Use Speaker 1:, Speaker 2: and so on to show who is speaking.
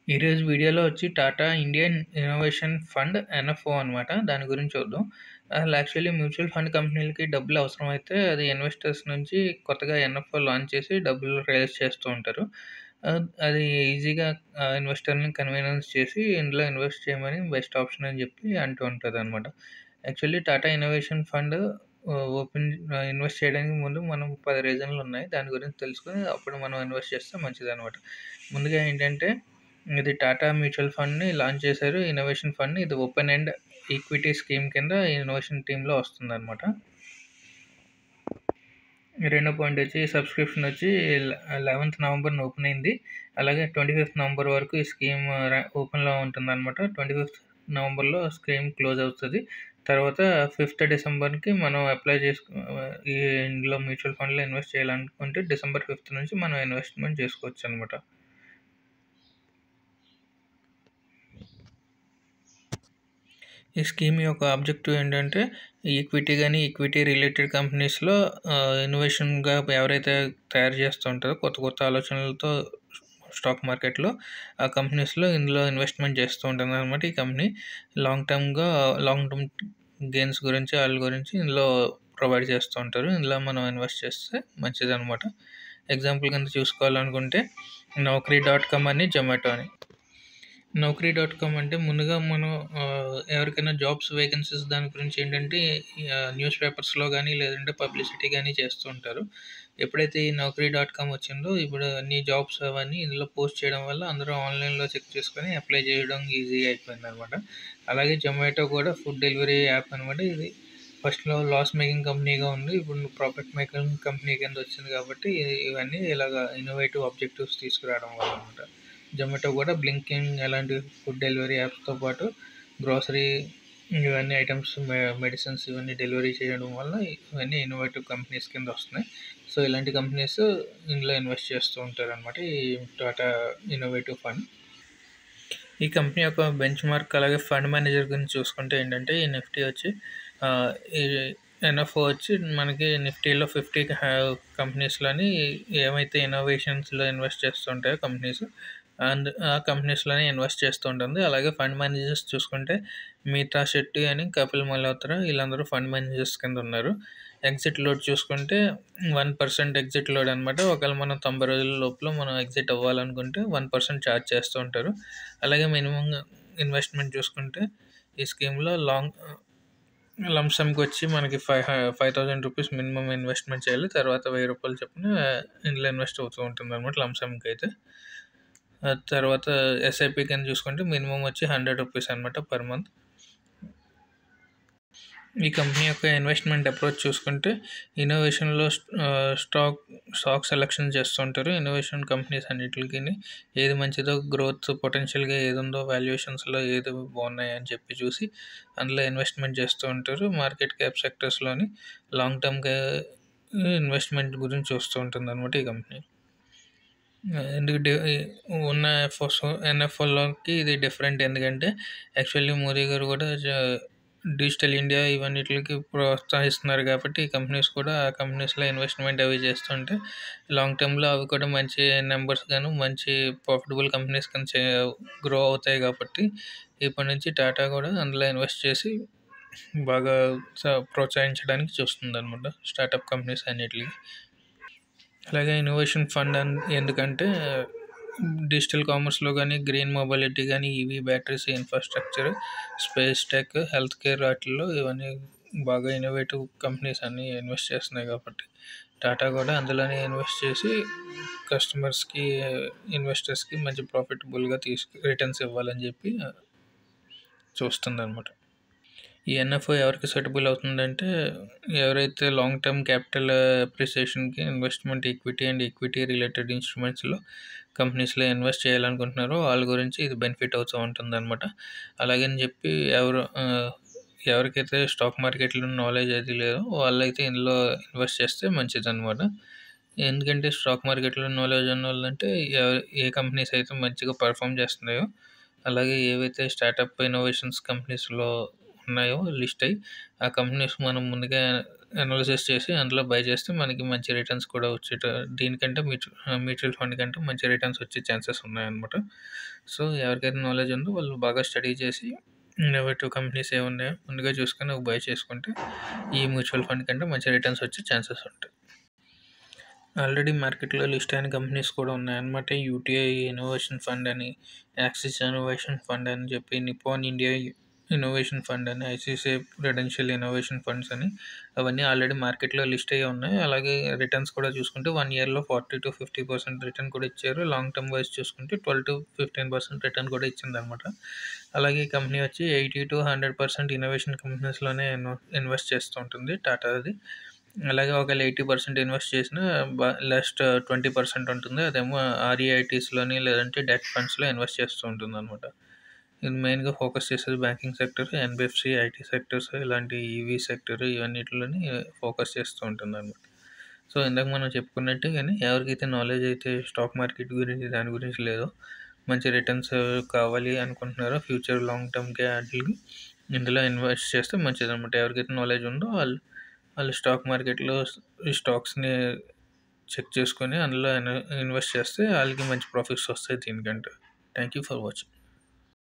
Speaker 1: ఈరోజు వీడియోలో వచ్చి Tata Indian innovation fund NFO అనమాట. దాని గురించి చూద్దాం. అసలు యాక్చువల్లీ మ్యూచువల్ ఫండ్ కంపెనీలకి డబ్బులు అవసరమైతే అది ఇన్వెస్టర్స్ నుంచి కొత్తగా ఎన్ఎఫ్ఓ లాంచ్ చేసి డబ్బులు రైజ్ చేస్తూ ఉంటారు. అది ఈజీగా ఇన్వెస్టర్‌ని కన్వీనియన్స్ చేసి ఇందులో ఇన్వెస్ట్ చేయమని బెస్ట్ ఆప్షన్ అని చెప్పి అంటూ ఉంటదనమాట. Actually Tata innovation fund invest చేయడానికి ముందు మనం 10 రీజన్‌లు ఉన్నాయి. దాని గురించి తెలుసుకొని అప్పుడు మనం ఇన్వెస్ట్ చేస్తే మంచిదనమాట. ముందుగా ఏంటంటే ఇది టాటా మ్యూచువల్ ఫండ్‌ని లాంచ్ చేశారు. ఇన్నోవేషన్ ఫండ్‌ని ఇది ఓపెన్ ఎండ్ ఈక్విటీ స్కీమ్ కింద ఇన్నోవేషన్ టీమ్‌లో వస్తుందనమాట. రెండో పాయింట్ వచ్చి సబ్స్క్రిప్షన్ వచ్చి 11th నవంబర్‌న ఓపెన్ అయింది. అలాగే 25th నవంబర్ వరకు ఈ స్కీమ్ ఓపెన్‌లో ఉంటుందనమాట. 25th నవంబర్‌లో స్కీమ్ క్లోజ్ అవుతది. తర్వాత 5th డిసెంబర్‌కి మనం అప్లై ఈ ఇందులో మ్యూచువల్ ఫండ్‌లో ఇన్వెస్ట్ చేయాలనుకుంటే డిసెంబర్ 5th నుంచి మనం ఇన్వెస్ట్‌మెంట్ చేసుకోవచ్చనమాట. ఈ స్కీమ్ యొక్క ఆబ్జెక్టివ్ ఏంటంటే ఈక్విటీ గానీ, ఈక్విటీ రిలేటెడ్ కంపెనీస్‌లో ఇన్నోవేషన్‌గా ఎవరైతే తయారు చేస్తూ ఉంటారో కొత్త కొత్త ఆలోచనలతో స్టాక్ మార్కెట్‌లో ఆ కంపెనీస్‌లో ఇందులో ఇన్వెస్ట్‌మెంట్ చేస్తూ ఉంటుందన్నమాట ఈ కంపెనీ. లాంగ్ టర్మ్ గెయిన్స్ గురించి ఆళ్ళ గురించి ఇందులో ప్రొవైడ్ చేస్తూ ఉంటారు. ఇందులో మనం ఇన్వెస్ట్ చేస్తే మంచిదనమాట. ఎగ్జాంపుల్ కింద చూసుకోవాలనుకుంటే నౌకరీ డాట్ కామ్ అని, జొమాటో అని. నౌకరీ డాట్ కామ్ అంటే ముందుగా మనం ఎవరికైనా జాబ్స్ వేకెన్సీస్ దాని గురించి ఏంటంటే న్యూస్ పేపర్స్‌లో గానీ, లేదంటే పబ్లిసిటీ గానీ చేస్తూ ఉంటారు. ఎప్పుడైతే ఈ నౌకరీ డాట్ కామ్ వచ్చిందో ఇప్పుడు అన్ని జాబ్స్ అవన్నీ ఇందులో పోస్ట్ చేయడం వల్ల అందరూ ఆన్‌లైన్‌లో చెక్ చేసుకొని అప్లై చేయడం ఈజీగా అయిపోయిందనమాట. అలాగే జొమాటో కూడా ఫుడ్ డెలివరీ యాప్ అనమాట. ఇది ఫస్ట్‌లో లాస్ మేకింగ్ కంపెనీగా ఉంది. ఇప్పుడు ప్రాఫిట్ మేకింగ్ కంపెనీ కింద వచ్చింది కాబట్టి ఇవన్నీ ఇలాగ ఇన్నోవేటివ్ ఆబ్జెక్టివ్స్ తీసుకురావడం వల్ల అనమాట. జొమాటో కూడా బ్లింకింగ్ అలాంటి ఫుడ్ డెలివరీ యాప్స్‌తో పాటు గ్రోసరీ ఇవన్నీ ఐటెమ్స్ మెడిసిన్స్ ఇవన్నీ డెలివరీ చేయడం వల్ల ఇవన్నీ ఇన్నోవేటివ్ కంపెనీస్ కింద వస్తున్నాయి. సో, ఇలాంటి కంపెనీస్ ఇందులో ఇన్వెస్ట్ చేస్తూ ఉంటారనమాట. ఈ టాటా ఇన్నోవేటివ్ ఫండ్. ఈ కంపెనీ యొక్క బెంచ్ మార్క్ అలాగే ఫండ్ మేనేజర్ గురించి చూసుకుంటే ఏంటంటే ఈ నిఫ్టీ వచ్చి ఈ ఎన్ఎఫ్ఓ వచ్చి మనకి నిఫ్టీలో 50 కంపెనీస్‌లోని ఏమైతే ఇన్నోవేషన్స్‌లో ఇన్వెస్ట్ చేస్తుంటాయో కంపెనీస్ ఆ కంపెనీస్‌లోనే ఇన్వెస్ట్ చేస్తూ ఉంటుంది. అలాగే ఫండ్ మేనేజర్స్ చూసుకుంటే మీతా శెట్టి అని, కపిల్ మల్హోత్రా వీళ్ళందరూ ఫండ్ మేనేజర్స్ కింద ఉన్నారు. ఎగ్జిట్ లోడ్ చూసుకుంటే 1% ఎగ్జిట్ లోడ్ అనమాట. ఒకవేళ మనం 90 రోజుల లోపల మనం ఎగ్జిట్ అవ్వాలనుకుంటే 1% ఛార్జ్ చేస్తూ ఉంటారు. అలాగే మినిమమ్ ఇన్వెస్ట్‌మెంట్ చూసుకుంటే ఈ స్కీమ్‌లో లంప్ సమ్‌కి వచ్చి మనకి 5,000 రూపీస్ మినిమమ్ ఇన్వెస్ట్‌మెంట్ చేయాలి. తర్వాత రూ. 1000 చొప్పున ఇందులో ఇన్వెస్ట్ అవుతూ ఉంటుందన్నమాట లంప్ సమ్‌కైతే. తర్వాత ఎస్ఐపి కింద చూసుకుంటే మినిమమ్ వచ్చి 100 రూపీస్ అనమాట పర్ మంత్. ఈ కంపెనీ యొక్క ఇన్వెస్ట్‌మెంట్ అప్రోచ్ చూసుకుంటే ఇన్నోవేషన్‌లో స్టాక్ సెలెక్షన్ చేస్తూ ఉంటారు. ఇన్నోవేషన్ కంపెనీస్ అన్నిట్లికిని ఏది మంచిదో గ్రోత్ పొటెన్షియల్‌గా ఏదుందో వాల్యుయేషన్స్‌లో ఏది బాగున్నాయి అని చెప్పి చూసి అందులో ఇన్వెస్ట్‌మెంట్ చేస్తూ ఉంటారు. మార్కెట్ క్యాప్ సెక్టర్స్‌లోని లాంగ్ టర్మ్‌గా ఇన్వెస్ట్‌మెంట్ గురించి చూస్తూ ఉంటుందన్నమాట ఈ కంపెనీ. ఎందుకంటే ఉన్న ఎన్ఎఫ్ఓలోకి ఇది డిఫరెంట్. ఎందుకంటే యాక్చువల్లీ మోదీ గారు కూడా డిజిటల్ ఇండియా ఇవన్నిటికి ప్రోత్సహిస్తున్నారు కాబట్టి ఈ కంపెనీస్ కూడా ఆ కంపెనీస్‌లో ఇన్వెస్ట్‌మెంట్ అవి చేస్తుంటే లాంగ్ టర్మ్‌లో అవి కూడా మంచి నంబర్స్ గాను మంచి ప్రాఫిటబుల్ కంపెనీస్ కింద గ్రో అవుతాయి కాబట్టి ఇప్పటి నుంచి టాటా కూడా అందులో ఇన్వెస్ట్ చేసి బాగా ప్రోత్సహించడానికి చూస్తుందన్నమాట స్టార్టప్ కంపెనీస్ అన్నిటికి. అలాగే ఇన్నోవేషన్ ఫండ్ ఎందుకంటే డిజిటల్ కామర్స్‌లో గానీ, గ్రీన్ మొబిలిటీ గానీ, EV batteries, infrastructure, space tech, health care వాటిల్లో ఇవన్నీ బాగా ఇన్నోవేటివ్ కంపెనీస్ అన్నీ ఇన్వెస్ట్ చేస్తున్నాయి కాబట్టి టాటా కూడా అందులోనే ఇన్వెస్ట్ చేసి కస్టమర్స్‌కి, ఇన్వెస్టర్స్‌కి మంచి ప్రాఫిటబుల్‌గా రిటర్న్స్ ఇవ్వాలని చెప్పి చూస్తుందన్నమాట. ఈ ఎన్ఎఫ్ఓ ఎవరికి సూటబుల్ అవుతుందంటే ఎవరైతే లాంగ్ టర్మ్ క్యాపిటల్ అప్రిసియేషన్‌కి investment equity and equity related ఇన్స్ట్రుమెంట్స్‌లో కంపెనీస్‌లో ఇన్వెస్ట్ చేయాలనుకుంటున్నారో వాళ్ళ గురించి ఇది బెనిఫిట్ అవుతూ ఉంటుందన్నమాట. అలాగని చెప్పి ఎవరికైతే స్టాక్ మార్కెట్‌లో నాలెడ్జ్ అది లేదో వాళ్ళైతే ఇందులో ఇన్వెస్ట్ చేస్తే మంచిదన్నమాట. ఎందుకంటే స్టాక్ మార్కెట్‌లో నాలెడ్జ్ ఉన్నోళ్ళంటే ఏ కంపెనీస్ అయితే మంచిగా పెర్ఫార్మ్ చేస్తున్నాయో అలాగే ఏవైతే స్టార్టప్ ఇన్నోవేషన్స్ కంపెనీస్‌లో ఉన్నాయో లిస్ట్ అయ్యి ఆ కంపెనీస్ మనం ముందుగా అనాలిసిస్ చేసి అందులో బై చేస్తే మనకి మంచి రిటర్న్స్ కూడా దీనికంటే మ్యూచువల్ ఫండ్ కంటే మంచి రిటర్న్స్ వచ్చే ఛాన్సెస్ ఉన్నాయన్నమాట. సో ఎవరికైతే నాలెడ్జ్ ఉందో వాళ్ళు బాగా స్టడీ చేసి ఇన్నోవేటివ్ కంపెనీస్ ఏమున్నాయో ముందుగా చూసుకొని బై చేసుకుంటే ఈ మ్యూచువల్ ఫండ్ కంటే మంచి రిటర్న్స్ వచ్చే ఛాన్సెస్ ఉంటాయి. ఆల్రెడీ మార్కెట్లో లిస్ట్ అయిన కంపెనీస్ కూడా ఉన్నాయన్నమాట. యూటీఐ ఇన్నోవేషన్ ఫండ్ అని, యాక్సిస్ ఇన్నోవేషన్ ఫండ్ అని చెప్పి, నిప్పాన్ ఇండియా ఇన్నోవేషన్ ఫండ్ అని, ఐసిఐసిఐ ప్రుడెన్షియల్ ఇన్నోవేషన్ ఫండ్స్ అని, అవన్నీ ఆల్రెడీ మార్కెట్లో లిస్ట్ అయ్యి ఉన్నాయి. అలాగే రిటర్న్స్ కూడా చూసుకుంటే 1 ఇయర్లో 40-50% రిటర్న్ కూడా ఇచ్చారు. లాంగ్ టర్మ్ వైజ్ చూసుకుంటే 12-15% రిటర్న్ కూడా ఇచ్చిందనమాట. అలాగే ఈ కంపెనీ వచ్చి 80-100% ఇన్నోవేషన్ కంపెనీస్లోనే ఇన్వెస్ట్ చేస్తూ ఉంటుంది టాటాది. అలాగే ఒకవేళ 80% ఇన్వెస్ట్ చేసినా లాస్ట్ 20% ఉంటుంది. అదేమో ఆర్ఈఐటీస్లోని లేదంటే డెట్ ఫండ్స్లో ఇన్వెస్ట్ చేస్తూ ఉంటుంది అనమాట. ఇది మెయిన్గా ఫోకస్ చేసేది banking sector, NBFC, IT sectors, ఇలాంటి ఈవీ సెక్టర్ ఇవన్నిటిలోని ఫోకస్ చేస్తూ ఉంటుంది అనమాట. సో ఇందాక మనం చెప్పుకున్నట్టు కానీ ఎవరికైతే నాలెడ్జ్ అయితే స్టాక్ మార్కెట్ గురించి దాని గురించి లేదో, మంచి రిటర్న్స్ కావాలి అనుకుంటున్నారో ఫ్యూచర్ లాంగ్ టర్మ్కి వాటికి ఇందులో ఇన్వెస్ట్ చేస్తే మంచిది అనమాట. ఎవరికైతే నాలెడ్జ్ ఉందో వాళ్ళు స్టాక్ మార్కెట్లో ఈ స్టాక్స్ని చెక్ చేసుకొని అందులో ఇన్వెస్ట్ చేస్తే వాళ్ళకి మంచి ప్రాఫిట్స్ వస్తాయి దీనికంటే. Thank you for watching.